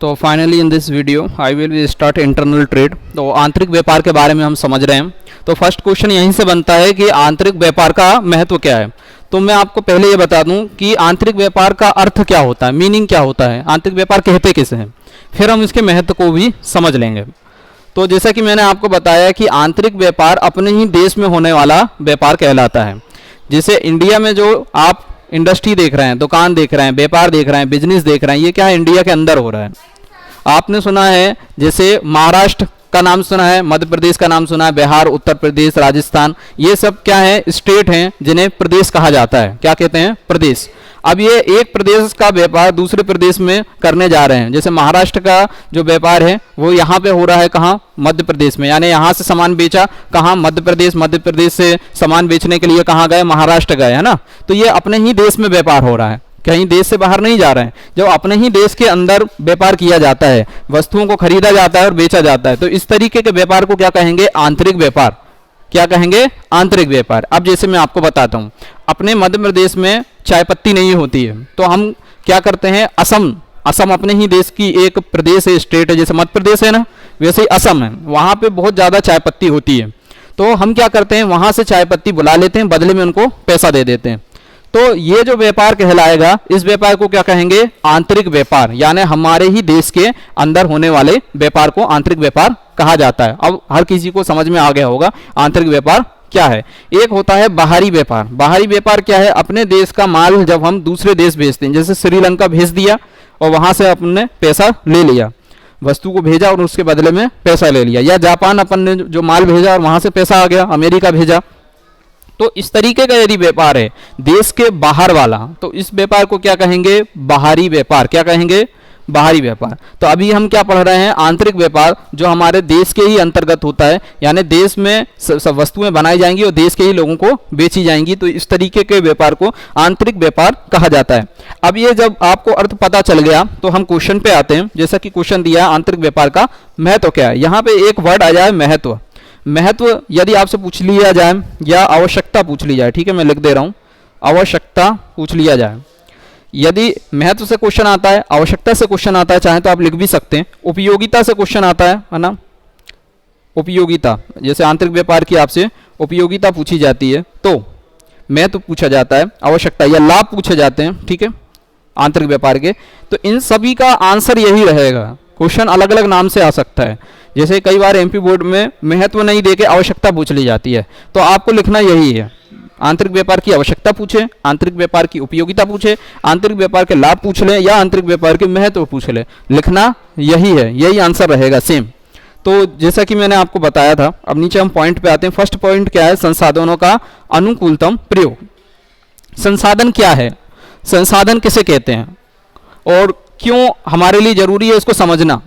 तो finally in this video I will start internal trade. तो आंतरिक व्यापार के बारे में हम समझ रहे हैं। तो फर्स्ट क्वेश्चन यहीं से बनता है कि आंतरिक व्यापार का महत्व क्या है। तो मैं आपको पहले ये बता दूं कि आंतरिक व्यापार का अर्थ क्या होता है, मीनिंग क्या होता है, आंतरिक व्यापार कहते किसे हैं, फिर हम इसके महत्व को भी समझ लेंगे। तो जैसा कि मैंने आपको बताया कि आंतरिक व्यापार अपने ही देश में होने वाला व्यापार कहलाता है। जैसे इंडिया में जो आप इंडस्ट्री देख रहे हैं, दुकान देख रहे हैं, व्यापार देख रहे हैं, बिजनेस देख रहे हैं, ये क्या है, इंडिया के अंदर हो रहा है। आपने सुना है जैसे महाराष्ट्र का नाम सुना है, मध्य प्रदेश का नाम सुना है, बिहार, उत्तर प्रदेश, राजस्थान, ये सब क्या है, स्टेट हैं जिन्हें प्रदेश कहा जाता है। क्या कहते हैं, प्रदेश। अब ये एक प्रदेश का व्यापार दूसरे प्रदेश में करने जा रहे हैं। जैसे महाराष्ट्र का जो व्यापार है वो यहाँ पे हो रहा है, कहाँ, मध्य प्रदेश में, यानी यहाँ से सामान बेचा कहाँ, मध्य प्रदेश से सामान बेचने के लिए कहाँ गए, महाराष्ट्र गए, है ना। तो ये अपने ही देश में व्यापार हो रहा है, कहीं देश से बाहर नहीं जा रहे हैं। जब अपने ही देश के अंदर व्यापार किया जाता है, वस्तुओं को खरीदा जाता है और बेचा जाता है, तो इस तरीके के व्यापार को क्या कहेंगे, आंतरिक व्यापार। क्या कहेंगे, आंतरिक व्यापार। अब जैसे मैं आपको बताता हूं, अपने मध्य प्रदेश में चाय पत्ती नहीं होती है, तो हम क्या करते हैं, असम अपने ही देश की एक प्रदेश है, स्टेट है, जैसे मध्य प्रदेश है ना, वैसे ही असम है, वहां पे बहुत ज्यादा चाय पत्ती होती है। तो हम क्या करते हैं, वहां से चाय पत्ती बुला लेते हैं, बदले में उनको पैसा दे देते हैं। तो ये जो व्यापार कहलाएगा, इस व्यापार को क्या कहेंगे, आंतरिक व्यापार, यानी हमारे ही देश के अंदर होने वाले व्यापार को आंतरिक व्यापार कहा जाता है। अब हर किसी को समझ में आ गया होगा आंतरिक व्यापार क्या है। एक होता है बाहरी व्यापार। बाहरी व्यापार क्या है, अपने देश का माल जब हम दूसरे देश भेजते हैं, जैसे श्रीलंका भेज दिया और वहां से अपने पैसा ले लिया, वस्तु को भेजा और उसके बदले में पैसा ले लिया, या जापान अपन ने जो माल भेजा और वहां से पैसा आ गया, अमेरिका भेजा। तो इस तरीके का यदि व्यापार है देश के बाहर वाला, तो इस व्यापार को क्या कहेंगे, बाहरी व्यापार। क्या कहेंगे, बाहरी व्यापार। तो अभी हम क्या पढ़ रहे हैं, आंतरिक व्यापार, जो हमारे देश के ही अंतर्गत होता है, यानी देश में सब वस्तुएं बनाई जाएंगी और देश के ही लोगों को बेची जाएंगी। तो इस तरीके के व्यापार को आंतरिक व्यापार कहा जाता है। अब ये जब आपको अर्थ पता चल गया तो हम क्वेश्चन पे आते हैं। जैसा कि क्वेश्चन दिया है, आंतरिक व्यापार का महत्व क्या है। यहाँ पे एक वर्ड आ जाए, महत्व। महत्व यदि आपसे पूछ लिया जाए या आवश्यकता पूछ ली जाए, ठीक है, मैं लिख दे रहा हूं, आवश्यकता पूछ लिया जाए। यदि महत्व से क्वेश्चन आता है, आवश्यकता से क्वेश्चन आता है, चाहे तो आप लिख भी सकते हैं। उपयोगिता से क्वेश्चन आता है ना, उपयोगिता, जैसे आंतरिक व्यापार की आपसे उपयोगिता पूछी जाती है तो महत्व पूछा जाता है, आवश्यकता या लाभ पूछे जाते हैं, ठीक है, आंतरिक व्यापार के। तो इन सभी का आंसर यही रहेगा। क्वेश्चन अलग अलग नाम से आ सकता है। जैसे कई बार एमपी बोर्ड में महत्व नहीं देके आवश्यकता पूछ ली जाती है, तो आपको लिखना यही है, आंतरिक व्यापार की आवश्यकता पूछे, आंतरिक व्यापार की उपयोगिता पूछे, आंतरिक व्यापार के लाभ पूछ ले, या आंतरिक व्यापार के महत्व पूछ ले, लिखना यही है, यही आंसर रहेगा, सेम। तो जैसा कि मैंने आपको बताया था, अब नीचे हम पॉइंट पे आते हैं। फर्स्ट पॉइंट क्या है, संसाधनों का अनुकूलतम प्रयोग। संसाधन क्या है, संसाधन किसे कहते हैं और क्यों हमारे लिए जरूरी है इसको समझना।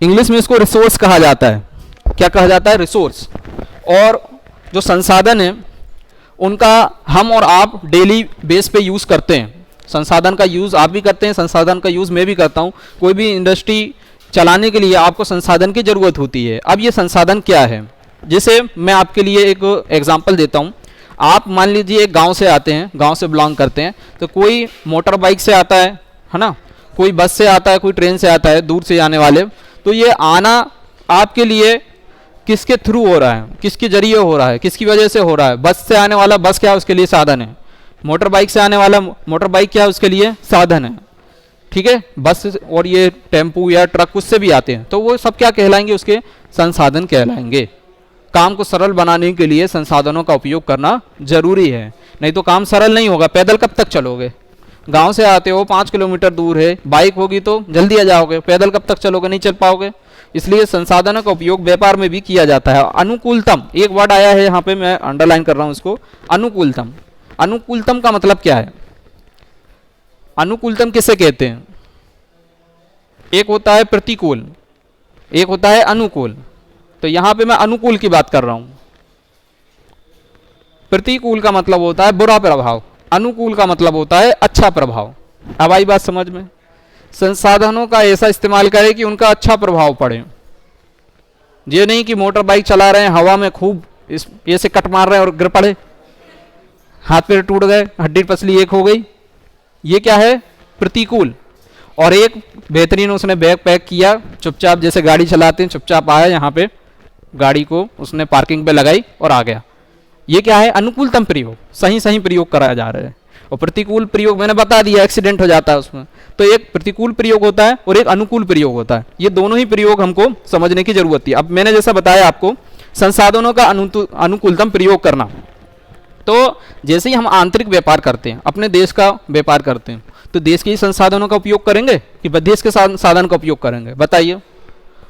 इंग्लिश में इसको रिसोर्स कहा जाता है। क्या कहा जाता है, रिसोर्स। और जो संसाधन है उनका हम और आप डेली बेस पे यूज करते हैं। संसाधन का यूज आप भी करते हैं, संसाधन का यूज मैं भी करता हूं। कोई भी इंडस्ट्री चलाने के लिए आपको संसाधन की जरूरत होती है। अब ये संसाधन क्या है, जैसे मैं आपके लिए एक एग्जांपल देता हूं। आप मान लीजिए एक गांव से आते हैं, गांव से बिलोंग करते हैं, तो कोई मोटर बाइक से आता है ना, कोई बस से आता है, कोई ट्रेन से आता है, दूर से आने वाले। तो ये आना आपके लिए किसके थ्रू हो रहा है, किसके जरिए हो रहा है, किसकी वजह से हो रहा है। बस से आने वाला बस क्या है, उसके लिए साधन है। मोटर बाइक से आने वाला मोटर बाइक क्या है, उसके लिए साधन है, ठीक है। बस और ये टेम्पू या ट्रक उससे भी आते हैं, तो वो सब क्या कहलाएंगे, उसके संसाधन कहलाएंगे। काम को सरल बनाने के लिए संसाधनों का उपयोग करना जरूरी है, नहीं तो काम सरल नहीं होगा। पैदल कब तक चलोगे, गांव से आते हो 5 किलोमीटर दूर है, बाइक होगी तो जल्दी आ जाओगे, पैदल कब तक चलोगे, नहीं चल पाओगे। इसलिए संसाधनों का उपयोग व्यापार में भी किया जाता है। अनुकूलतम एक वर्ड आया है यहाँ पे, मैं अंडरलाइन कर रहा हूं इसको, अनुकूलतम। अनुकूलतम का मतलब क्या है, अनुकूलतम किसे कहते हैं। एक होता है प्रतिकूल, एक होता है अनुकूल। तो यहां पे मैं अनुकूल की बात कर रहा हूं। प्रतिकूल का मतलब होता है बुरा प्रभाव, अनुकूल का मतलब होता है अच्छा प्रभाव। अब आई बात समझ में। संसाधनों का ऐसा इस्तेमाल करें कि उनका अच्छा प्रभाव पड़े। ये नहीं कि मोटर बाइक चला रहे हैं, हवा में खूब ऐसे कट मार रहे हैं और गिर पड़े, हाथ पैर टूट गए, हड्डी पसली एक हो गई, ये क्या है, प्रतिकूल। और एक बेहतरीन उसने बैग पैक किया, चुपचाप जैसे गाड़ी चलाते हैं, चुपचाप आया यहाँ पे, गाड़ी को उसने पार्किंग पे लगाई और आ गया। ये क्या है? अनुकूलतम प्रयोग, सही सही प्रयोग कराया जा रहा है। और प्रतिकूल प्रयोग मैंने बता दिया, एक्सीडेंट हो जाता है उसमें। तो एक प्रतिकूल प्रयोग होता है और एक अनुकूल प्रयोग होता है। ये दोनों ही प्रयोग हमको समझने की जरूरत थी। अब मैंने जैसा बताया आपको, संसाधनों का अनुकूलतम प्रयोग करना, तो जैसे ही हम आंतरिक व्यापार करते हैं, अपने देश का व्यापार करते हैं, तो देश के ही संसाधनों का उपयोग करेंगे कि विदेश के साधन का उपयोग करेंगे? बताइए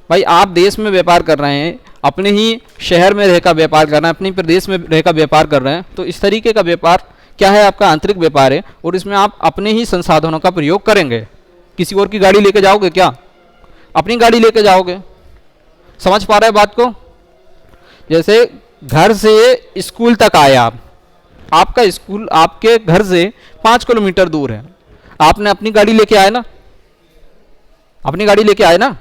भाई। आप देश में व्यापार कर रहे हैं, अपने ही शहर में रहकर व्यापार कर रहे हैं, अपने प्रदेश में रहकर व्यापार कर रहे हैं, तो इस तरीके का व्यापार क्या है? आपका आंतरिक व्यापार है। और इसमें आप अपने ही संसाधनों का प्रयोग करेंगे। किसी और की गाड़ी लेके जाओगे क्या? अपनी गाड़ी लेके जाओगे। समझ पा रहे हैं बात को? जैसे घर से स्कूल तक आए आप, आपका स्कूल आपके घर से 5 किलोमीटर दूर है, आपने अपनी गाड़ी लेके आए ना? अपनी गाड़ी लेके आए ना?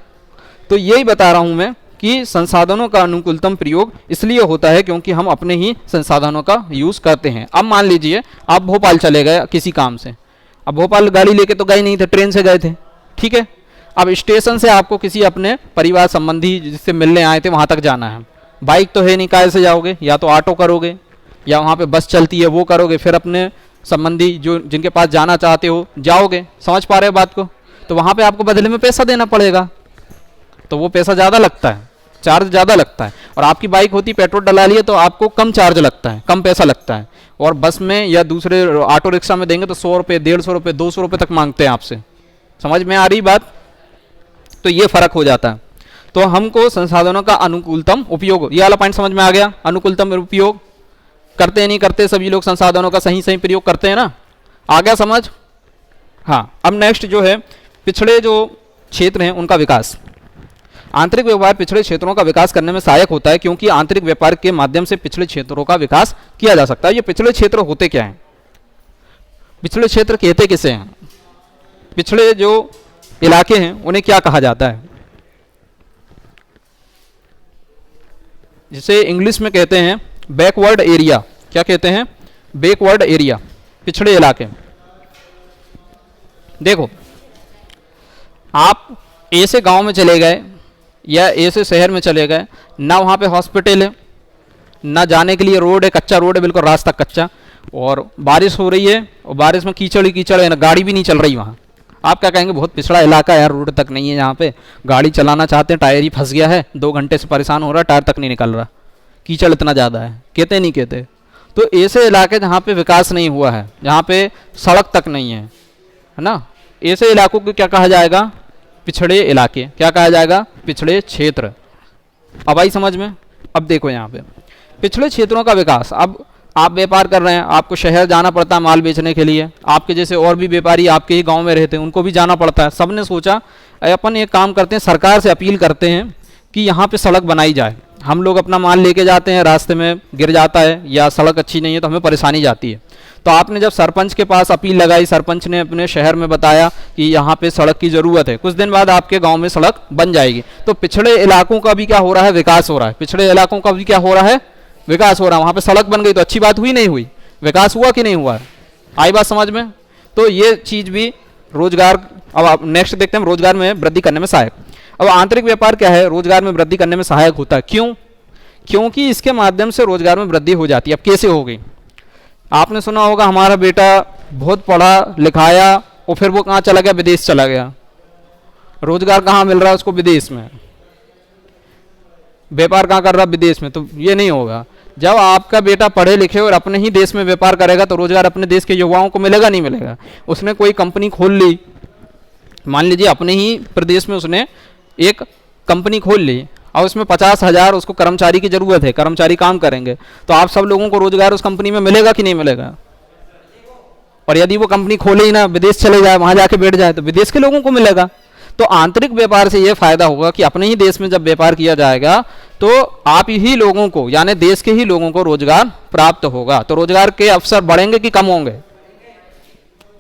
तो यही बता रहा हूं मैं कि संसाधनों का अनुकूलतम प्रयोग इसलिए होता है क्योंकि हम अपने ही संसाधनों का यूज करते हैं। अब मान लीजिए आप भोपाल चले गए किसी काम से, अब भोपाल गाड़ी लेके तो गए नहीं थे, ट्रेन से गए थे, ठीक है। अब स्टेशन से आपको किसी अपने परिवार संबंधी जिससे मिलने आए थे वहां तक जाना है, बाइक तो है नहीं, कार से जाओगे, या तो ऑटो करोगे या वहाँ पे बस चलती है वो करोगे, फिर अपने संबंधी जो जिनके पास जाना चाहते हो जाओगे। समझ पा रहे हो बात को? तो वहाँ पे आपको बदले में पैसा देना पड़ेगा, तो वो पैसा ज़्यादा लगता है, चार्ज ज़्यादा लगता है। और आपकी बाइक होती पेट्रोल डला लिए तो आपको कम चार्ज लगता है, कम पैसा लगता है। और बस में या दूसरे ऑटो रिक्शा में देंगे तो 100 रुपये, 150 रुपये, 200 रुपये तक मांगते हैं आपसे। समझ में आ रही बात? तो ये फर्क हो जाता है। तो हमको संसाधनों का अनुकूलतम उपयोग, ये वाला पॉइंट समझ में आ गया? अनुकूलतम उपयोग करते हैं नहीं करते सभी लोग, संसाधनों का सही सही प्रयोग करते हैं ना? आ गया समझ? हाँ। अब नेक्स्ट जो है पिछड़े जो क्षेत्र हैं उनका विकास। आंतरिक व्यापार पिछड़े क्षेत्रों का विकास करने में सहायक होता है क्योंकि आंतरिक व्यापार के माध्यम से पिछड़े क्षेत्रों का विकास किया जा सकता है। ये पिछड़े क्षेत्र होते क्या हैं? पिछड़े क्षेत्र कहते किसे हैं? पिछड़े जो इलाके हैं उन्हें क्या कहा जाता है? जिसे इंग्लिश में कहते हैं बैकवर्ड एरिया। क्या कहते हैं? बैकवर्ड एरिया, पिछड़े इलाके। देखो, आप ऐसे गांव में चले गए या ऐसे शहर में चले गए, ना वहाँ पे हॉस्पिटल है, ना जाने के लिए रोड है, कच्चा रोड है, बिल्कुल रास्ता कच्चा, और बारिश हो रही है और बारिश में कीचड़ ही कीचड़ है, ना गाड़ी भी नहीं चल रही वहाँ। आप क्या कहेंगे? बहुत पिछड़ा इलाका है यार, रोड तक नहीं है, यहाँ पे गाड़ी चलाना चाहते हैं, टायर ही फंस गया है, 2 घंटे से परेशान हो रहा है, टायर तक नहीं निकल रहा, कीचड़ इतना ज़्यादा है। कहते नहीं कहते? तो ऐसे इलाके जहाँ पे विकास नहीं हुआ है, जहाँ पे सड़क तक नहीं है ना, ऐसे इलाकों को क्या कहा जाएगा? पिछड़े इलाके। क्या कहा जाएगा? पिछड़े क्षेत्र। अब आई समझ में? अब देखो यहाँ पे पिछड़े क्षेत्रों का विकास। अब आप व्यापार कर रहे हैं, आपको शहर जाना पड़ता है माल बेचने के लिए, आपके जैसे और भी व्यापारी आपके ही गांव में रहते हैं, उनको भी जाना पड़ता है। सबने सोचा अपन एक काम करते हैं, सरकार से अपील करते हैं कि यहाँ पे सड़क बनाई जाए। हम लोग अपना माल लेके जाते हैं, रास्ते में गिर जाता है या सड़क अच्छी नहीं है तो हमें परेशानी जाती है। तो आपने जब सरपंच के पास अपील लगाई, सरपंच ने अपने शहर में बताया कि यहाँ पे सड़क की ज़रूरत है, कुछ दिन बाद आपके गांव में सड़क बन जाएगी। तो पिछड़े इलाकों का भी क्या हो रहा है? विकास हो रहा है। पिछड़े इलाकों का भी क्या हो रहा है? विकास हो रहा है। वहाँ पे सड़क बन गई तो अच्छी बात हुई नहीं हुई? विकास हुआ कि नहीं हुआ? आई बात समझ में? तो ये चीज़ भी रोजगार। अब आप नेक्स्ट देखते हैं, रोजगार में वृद्धि करने में सहायक। अब आंतरिक व्यापार क्या है? रोजगार में वृद्धि करने में सहायक होता है। क्यों? क्योंकि इसके माध्यम से रोजगार में वृद्धि हो जाती है। अब कैसे हो गई? आपने सुना होगा हमारा बेटा बहुत पढ़ा लिखाया और फिर वो कहाँ चला गया? विदेश चला गया। रोजगार कहाँ मिल रहा है उसको? विदेश में। व्यापार कहाँ कर रहा? विदेश में। तो ये नहीं होगा। जब आपका बेटा पढ़े लिखे और अपने ही देश में व्यापार करेगा तो रोजगार अपने देश के युवाओं को मिलेगा नहीं मिलेगा? उसने कोई कंपनी खोल ली, मान लीजिए अपने ही प्रदेश में उसने एक कंपनी खोल ली और उसमें 50,000 उसको कर्मचारी की जरूरत है, कर्मचारी काम करेंगे, तो आप सब लोगों को रोजगार उस कंपनी में मिलेगा कि नहीं मिलेगा? और यदि वो कंपनी खोले ही ना, विदेश चले जाए, वहां जाके बैठ जाए, तो विदेश के लोगों को मिलेगा। तो आंतरिक व्यापार से यह फायदा होगा कि अपने ही देश में जब व्यापार किया जाएगा तो आप ही लोगों को, यानी देश के ही लोगों को रोजगार प्राप्त होगा। तो रोजगार के अवसर बढ़ेंगे कि कम होंगे?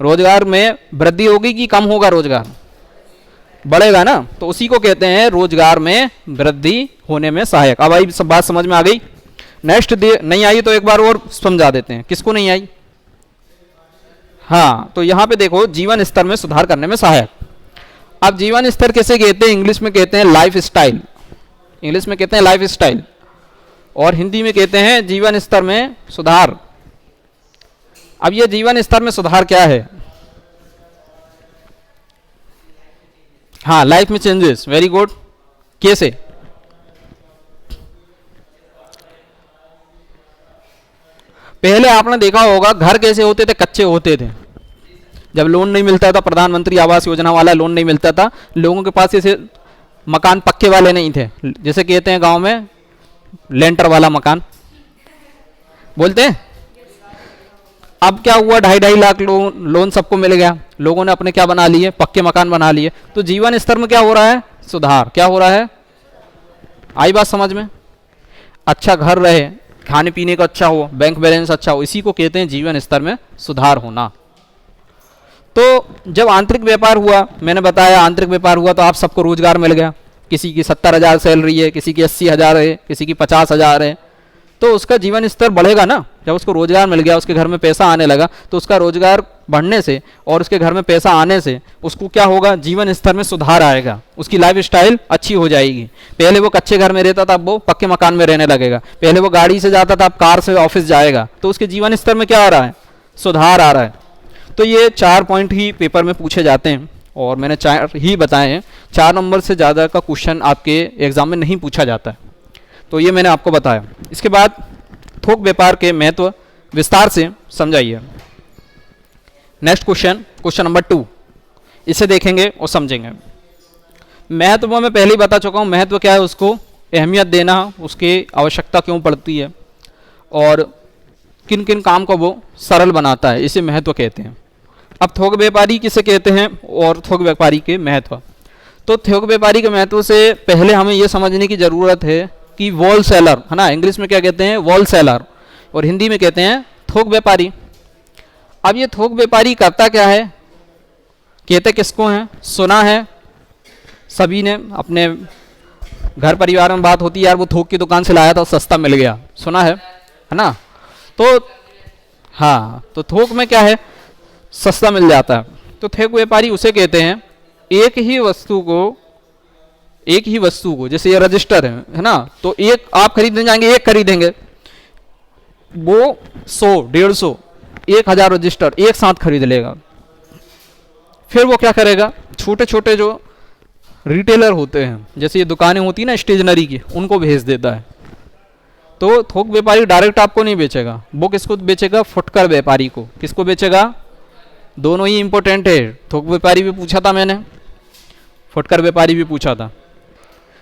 रोजगार में वृद्धि होगी कि कम होगा? रोजगार बढ़ेगा ना। तो उसी को कहते हैं रोजगार में वृद्धि होने में सहायक। अब आई सब बात समझ में आ गई? नेक्स्ट नहीं आई तो एक बार और समझा देते हैं। किसको नहीं आई? हाँ, तो यहां पे देखो, जीवन स्तर में सुधार करने में सहायक। अब जीवन स्तर किसे कहते हैं? इंग्लिश में कहते हैं लाइफ स्टाइल, इंग्लिश में कहते हैं लाइफ स्टाइल, और हिंदी में कहते हैं जीवन स्तर में सुधार। अब ये जीवन स्तर में सुधार क्या है? हाँ, लाइफ में चेंजेस, वेरी गुड। कैसे? पहले आपने देखा होगा घर कैसे होते थे, कच्चे होते थे। जब लोन नहीं मिलता था, प्रधानमंत्री आवास योजना वाला लोन नहीं मिलता था, लोगों के पास ऐसे मकान पक्के वाले नहीं थे, जैसे कहते हैं गांव में लेंटर वाला मकान बोलते हैं। अब क्या हुआ, 2.5 लाख लोन सबको मिल गया, लोगों ने अपने क्या बना लिए, पक्के मकान बना लिए। तो जीवन स्तर में क्या हो रहा है? सुधार। क्या हो रहा है? आई बात समझ में? अच्छा घर रहे, खाने पीने का अच्छा हो, बैंक बैलेंस अच्छा हो, इसी को कहते हैं जीवन स्तर में सुधार होना। तो जब आंतरिक व्यापार हुआ, मैंने बताया आंतरिक व्यापार हुआ तो आप सबको रोजगार मिल गया। किसी की 70,000 सैलरी है, किसी की 80,000 है, किसी की 50,000 है, तो उसका जीवन स्तर बढ़ेगा ना। जब उसको रोजगार मिल गया, उसके घर में पैसा आने लगा, तो उसका रोजगार बढ़ने से और उसके घर में पैसा आने से उसको क्या होगा? जीवन स्तर में सुधार आएगा, उसकी लाइफ स्टाइल अच्छी हो जाएगी। पहले वो कच्चे घर में रहता था, अब वो पक्के मकान में रहने लगेगा। पहले वो गाड़ी से जाता था, अब कार से ऑफिस जाएगा, तो उसके जीवन स्तर में क्या आ रहा है? सुधार आ रहा है। तो ये 4 पॉइंट ही पेपर में पूछे जाते हैं, और मैंने 4 ही बताए हैं। 4 नंबर से ज़्यादा का क्वेश्चन आपके एग्जाम में नहीं पूछा जाता है, तो ये मैंने आपको बताया। इसके बाद थोक व्यापार के महत्व विस्तार से समझाइए। नेक्स्ट क्वेश्चन, क्वेश्चन नंबर 2, इसे देखेंगे और समझेंगे। महत्व मैं पहले ही बता चुका हूँ, महत्व क्या है, उसको अहमियत देना, उसकी आवश्यकता क्यों पड़ती है, और किन किन काम को वो सरल बनाता है, इसे महत्व कहते हैं। अब थोक व्यापारी किसे कहते हैं और थोक व्यापारी के महत्व। तो थोक व्यापारी के महत्व से पहले हमें यह समझने की ज़रूरत है कि वॉल सेलर है ना, इंग्लिश में क्या कहते हैं? वॉल सेलर, और हिंदी में कहते हैं थोक व्यापारी। अब ये थोक व्यापारी करता क्या है? कहते किसको हैं? सुना है सभी ने, अपने घर परिवार में बात होती है, यार वो थोक की दुकान से लाया था, सस्ता मिल गया, सुना है ना? तो हाँ, तो थोक में क्या है? सस्ता मिल जाता है। तो थोक व्यापारी उसे कहते हैं एक ही वस्तु को जैसे ये रजिस्टर है ना, तो एक आप खरीदने जाएंगे, एक खरीदेंगे, वो 100, 150, 1000 रजिस्टर एक साथ खरीद लेगा। फिर वो क्या करेगा? छोटे छोटे जो रिटेलर होते हैं, जैसे ये दुकानें होती है ना स्टेशनरी की, उनको भेज देता है। तो थोक व्यापारी डायरेक्ट आपको नहीं बेचेगा, वो किसको बेचेगा? फुटकर व्यापारी को। किसको बेचेगा? दोनों ही इंपॉर्टेंट है। थोक व्यापारी भी पूछा था मैंने, फुटकर व्यापारी भी पूछा था।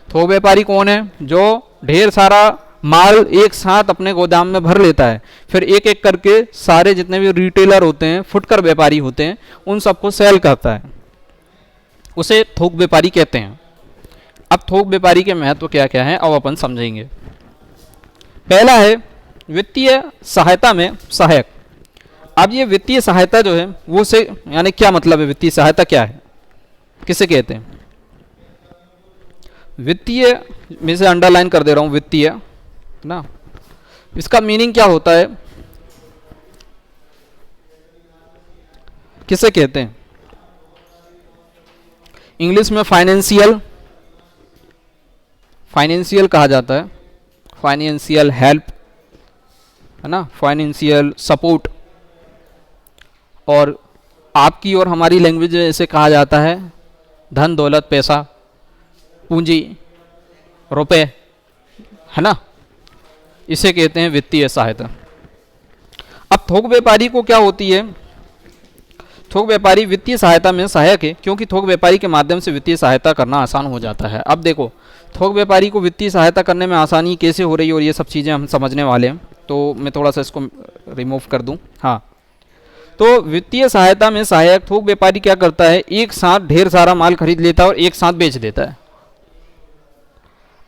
थोक व्यापारी कौन है? जो ढेर सारा माल एक साथ अपने गोदाम में भर लेता है, फिर एक एक करके सारे जितने भी रिटेलर होते हैं, फुटकर व्यापारी होते हैं, उन सबको सेल करता है, उसे थोक व्यापारी कहते हैं। अब थोक व्यापारी के महत्व क्या क्या है, अब अपन समझेंगे। पहला है वित्तीय सहायता में सहायक। अब ये वित्तीय सहायता जो है वो से यानी क्या मतलब है? वित्तीय सहायता क्या है, किसे कहते हैं? वित्तीय में से अंडरलाइन कर दे रहा हूं, वित्तीय ना, इसका मीनिंग क्या होता है, किसे कहते हैं? इंग्लिश में फाइनेंशियल कहा जाता है, फाइनेंशियल हेल्प है ना, फाइनेंशियल सपोर्ट, और आपकी और हमारी लैंग्वेज में इसे कहा जाता है धन दौलत, पैसा, पूंजी, रुपए, है ना, इसे कहते हैं वित्तीय सहायता। अब थोक व्यापारी को क्या होती है? थोक व्यापारी वित्तीय सहायता में सहायक है, क्योंकि थोक व्यापारी के माध्यम से वित्तीय सहायता करना आसान हो जाता है। अब देखो, थोक व्यापारी को वित्तीय सहायता करने में आसानी कैसे हो रही है, और ये सब चीज़ें हम समझने वाले हैं। तो मैं थोड़ा सा इसको रिमूव कर दूं। हाँ, तो वित्तीय सहायता में सहायक थोक व्यापारी क्या करता है? एक साथ ढेर सारा माल खरीद लेता है और एक साथ बेच देता है।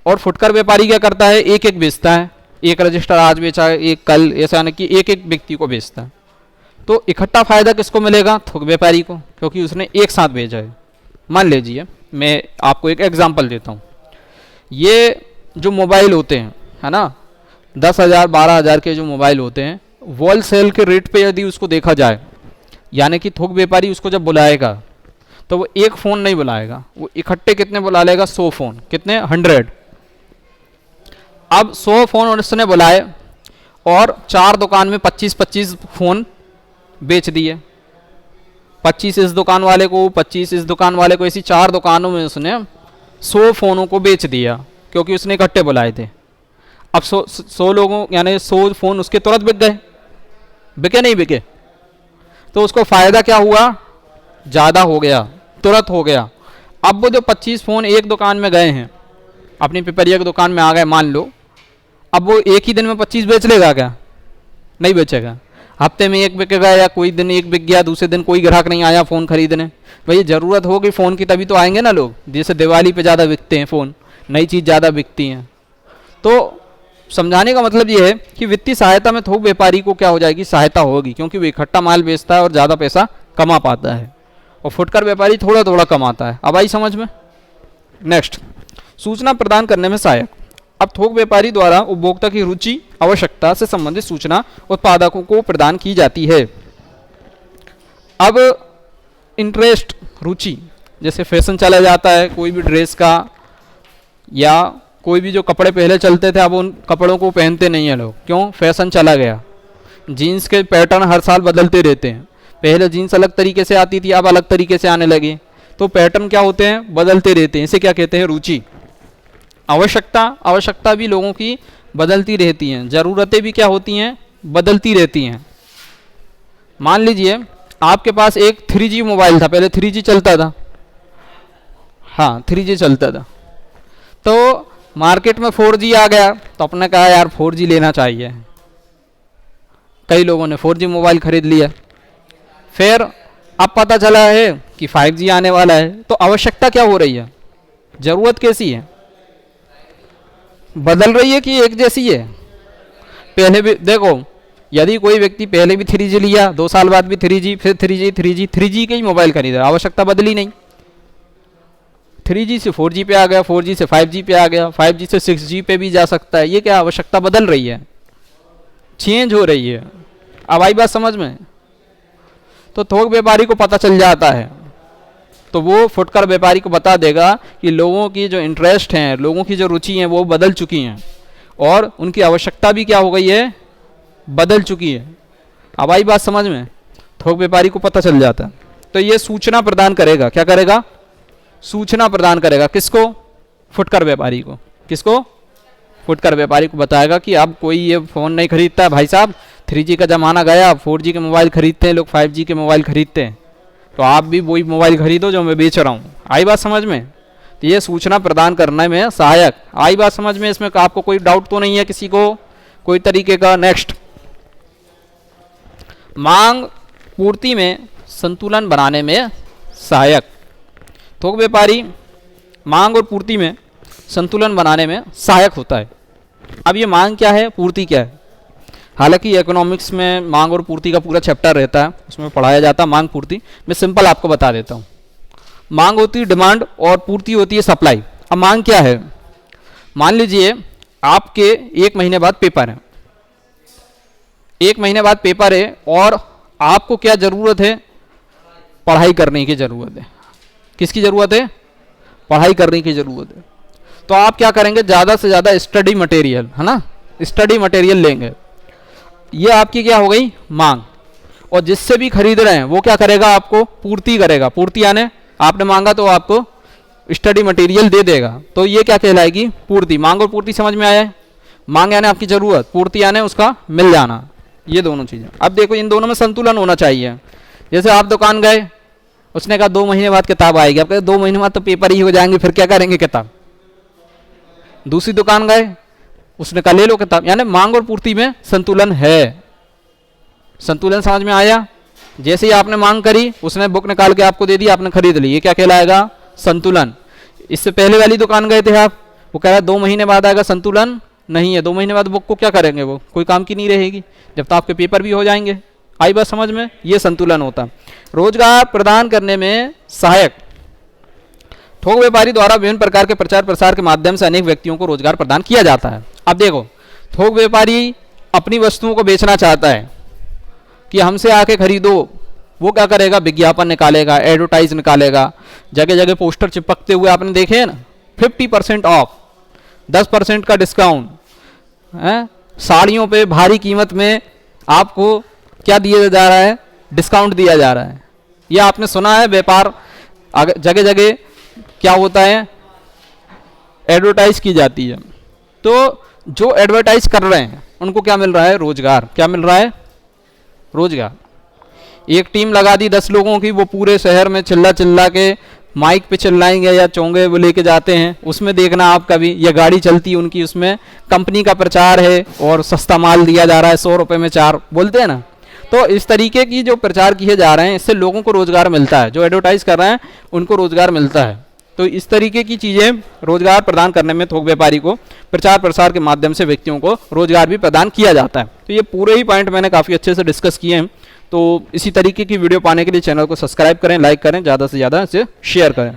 और फुटकर व्यापारी क्या करता है? एक एक बेचता है, एक रजिस्टर आज बेचा, एक कल, ऐसा नहीं कि एक एक व्यक्ति को बेचता है। तो इकट्ठा फायदा किसको मिलेगा? थोक व्यापारी को, क्योंकि उसने एक साथ बेचा है। मान लीजिए मैं आपको एक एग्जांपल देता हूँ, ये जो मोबाइल होते हैं है ना, 10,000 12,000 के जो मोबाइल होते हैं, होल सेल के रेट पे यदि उसको देखा जाए, यानी कि थोक व्यापारी उसको जब बुलाएगा तो वो एक फ़ोन नहीं बुलाएगा, वो इकट्ठे कितने बुला लेगा, 100 फ़ोन। कितने, 100। अब 100 फ़ोन उसने बुलाए और 4 दुकान में 25-25 फ़ोन बेच दिए। 25 इस दुकान वाले को, 25 इस दुकान वाले को, ऐसी 4 दुकानों में उसने 100 फ़ोनों को बेच दिया, क्योंकि उसने इकट्ठे बुलाए थे। अब 100 लोगों यानी 100 फ़ोन उसके तुरंत बिक गए, बिके नहीं बिके? तो उसको फ़ायदा क्या हुआ, ज़्यादा हो गया, तुरंत हो गया। अब वो जो 25 फ़ोन एक दुकान में गए हैं, अपनी पिपरिया की दुकान में आ गए मान लो, अब वो एक ही दिन में 25 बेच लेगा क्या? नहीं बेचेगा। हफ्ते में एक बिकेगा, या कोई दिन एक बिक गया, दूसरे दिन कोई ग्राहक नहीं आया फ़ोन खरीदने। भाई ज़रूरत होगी फ़ोन की तभी तो आएंगे ना लोग। जैसे दिवाली पे ज़्यादा बिकते हैं फ़ोन, नई चीज़ ज़्यादा बिकती हैं। तो समझाने का मतलब ये है कि वित्तीय सहायता में थोक व्यापारी को क्या हो जाएगी, सहायता होगी, क्योंकि वो इकट्ठा माल बेचता है और ज़्यादा पैसा कमा पाता है, और फुटकर व्यापारी थोड़ा थोड़ा कमाता है। अब आई समझ में? नेक्स्ट, सूचना प्रदान करने में सहायक। अब थोक व्यापारी द्वारा उपभोक्ता की रुचि आवश्यकता से संबंधित सूचना उत्पादकों को प्रदान की जाती है। अब इंटरेस्ट, रुचि, जैसे फैशन चला जाता है कोई भी ड्रेस का, या कोई भी जो कपड़े पहले चलते थे अब उन कपड़ों को पहनते नहीं हैं लोग, क्यों? फैशन चला गया। जीन्स के पैटर्न हर साल बदलते रहते हैं। पहले जीन्स अलग तरीके से आती थी, अब अलग तरीके से आने लगी, तो पैटर्न क्या होते हैं, बदलते रहते हैं। इसे क्या कहते हैं, रुचि। आवश्यकता, आवश्यकता भी लोगों की बदलती रहती हैं, ज़रूरतें भी क्या होती हैं, बदलती रहती हैं। मान लीजिए आपके पास एक 3G मोबाइल था, पहले 3G चलता था, हाँ 3G चलता था, तो मार्केट में 4G आ गया, तो अपने कहा यार 4G लेना चाहिए, कई लोगों ने 4G मोबाइल खरीद लिया। फिर अब पता चला है कि 5G आने वाला है, तो आवश्यकता क्या हो रही है, ज़रूरत कैसी है, बदल रही है कि एक जैसी है? पहले भी देखो, यदि कोई व्यक्ति पहले भी 3G लिया, 2 साल बाद भी 3G, फिर 3G के ही मोबाइल खरीदा, आवश्यकता बदली नहीं। 3G से 4G पे आ गया, 4G से 5G पे आ गया, 5G से 6G पे भी जा सकता है। ये क्या, आवश्यकता बदल रही है, चेंज हो रही है। अब आई बात समझ में? तो थोक व्यापारी को पता चल जाता है, तो वो फुटकर व्यापारी को बता देगा कि लोगों की जो इंटरेस्ट हैं, लोगों की जो रुचि हैं, वो बदल चुकी हैं, और उनकी आवश्यकता भी क्या हो गई है, बदल चुकी है। अब आई बात समझ में? थोक व्यापारी को पता चल जाता है, तो ये सूचना प्रदान करेगा। क्या करेगा, सूचना प्रदान करेगा। किसको, फुटकर व्यापारी को। किसको, फुटकर व्यापारी को बताएगा कि अब कोई ये फ़ोन नहीं खरीदता भाई साहब, 3G का ज़माना गया, 4G के मोबाइल खरीदते हैं लोग, 5G के मोबाइल खरीदते हैं, तो आप भी वही मोबाइल खरीदो जो मैं बेच रहा हूँ। आई बात समझ में? तो ये सूचना प्रदान करने में सहायक। आई बात समझ में? इसमें आपको कोई डाउट तो नहीं है किसी को, कोई तरीके का? नेक्स्ट, मांग पूर्ति में संतुलन बनाने में सहायक। थोक व्यापारी मांग और पूर्ति में संतुलन बनाने में सहायक होता है। अब ये मांग क्या है, पूर्ति क्या है? हालांकि इकोनॉमिक्स में मांग और पूर्ति का पूरा चैप्टर रहता है, उसमें पढ़ाया जाता है मांग पूर्ति। मैं सिंपल आपको बता देता हूँ। मांग होती है डिमांड और पूर्ति होती है सप्लाई। अब मांग क्या है, मान लीजिए आपके 1 महीने बाद पेपर है, 1 महीने बाद पेपर है, और आपको क्या ज़रूरत है, पढ़ाई करने की ज़रूरत है। किसकी ज़रूरत है, पढ़ाई करने की ज़रूरत है। तो आप क्या करेंगे, ज़्यादा से ज़्यादा स्टडी मटेरियल, है ना, स्टडी मटेरियल लेंगे। ये आपकी क्या हो गई, मांग। और जिससे भी खरीद रहे हैं वो क्या करेगा, आपको पूर्ति करेगा। पूर्ति यानी आपने मांगा तो आपको स्टडी मटेरियल दे देगा, तो ये क्या कहलाएगी, पूर्ति। मांग और पूर्ति समझ में आया है? मांग यानी आपकी ज़रूरत, पूर्ति यानी उसका मिल जाना, ये दोनों चीज़ें। अब देखो इन दोनों में संतुलन होना चाहिए। जैसे आप दुकान गए, उसने कहा 2 महीने बाद किताब आएगी, आप कहते 2 महीने बाद तो पेपर ही हो जाएंगे, फिर क्या करेंगे किताब। दूसरी दुकान गए, उसने कहा ले लो किताब। यानी मांग और पूर्ति में संतुलन है। संतुलन समझ में आया? जैसे ही आपने मांग करी, उसने बुक निकाल के आपको दे दी, आपने खरीद ली, ये क्या कहलाएगा, संतुलन। इससे पहले वाली दुकान गए थे आप, वो कह रहा है 2 महीने बाद आएगा, संतुलन नहीं है। 2 महीने बाद बुक को क्या करेंगे, वो कोई काम की नहीं रहेगी, जब तक आपके पेपर भी हो जाएंगे। आई बात समझ में? ये संतुलन होता। रोजगार प्रदान करने में सहायक। थोक व्यापारी द्वारा विभिन्न प्रकार के प्रचार प्रसार के माध्यम से अनेक व्यक्तियों को रोजगार प्रदान किया जाता है। अब देखो, थोक व्यापारी अपनी वस्तुओं को बेचना चाहता है कि हमसे आके खरीदो, वो क्या करेगा, विज्ञापन निकालेगा, एडवर्टाइज निकालेगा, जगह जगह पोस्टर चिपकते हुए आपने देखे हैं ना, 50% ऑफ, 10% का डिस्काउंट है, साड़ियों पे भारी कीमत में आपको क्या दिया जा रहा है, डिस्काउंट दिया जा रहा है। ये आपने सुना है, व्यापार जगह जगह क्या होता है, एडवर्टाइज की जाती है। तो जो एडवर्टाइज कर रहे हैं उनको क्या मिल रहा है, रोजगार। क्या मिल रहा है, रोजगार। एक टीम लगा दी 10 लोगों की, वो पूरे शहर में चिल्ला चिल्ला के माइक पे चिल्लाएंगे या चोंगे वो लेके जाते हैं, उसमें देखना आप कभी, ये गाड़ी चलती है उनकी, उसमें कंपनी का प्रचार है और सस्ता माल दिया जा रहा है, 100 रुपये में 4 बोलते हैं ना। तो इस तरीके की जो प्रचार किए जा रहे हैं, इससे लोगों को रोजगार मिलता है, जो एडवर्टाइज कर रहे हैं उनको रोजगार मिलता है। तो इस तरीके की चीज़ें रोजगार प्रदान करने में थोक व्यापारी को प्रचार प्रसार के माध्यम से व्यक्तियों को रोजगार भी प्रदान किया जाता है। तो ये पूरे ही पॉइंट मैंने काफ़ी अच्छे से डिस्कस किए हैं। तो इसी तरीके की वीडियो पाने के लिए चैनल को सब्सक्राइब करें, लाइक करें, ज़्यादा से ज़्यादा इसे शेयर करें।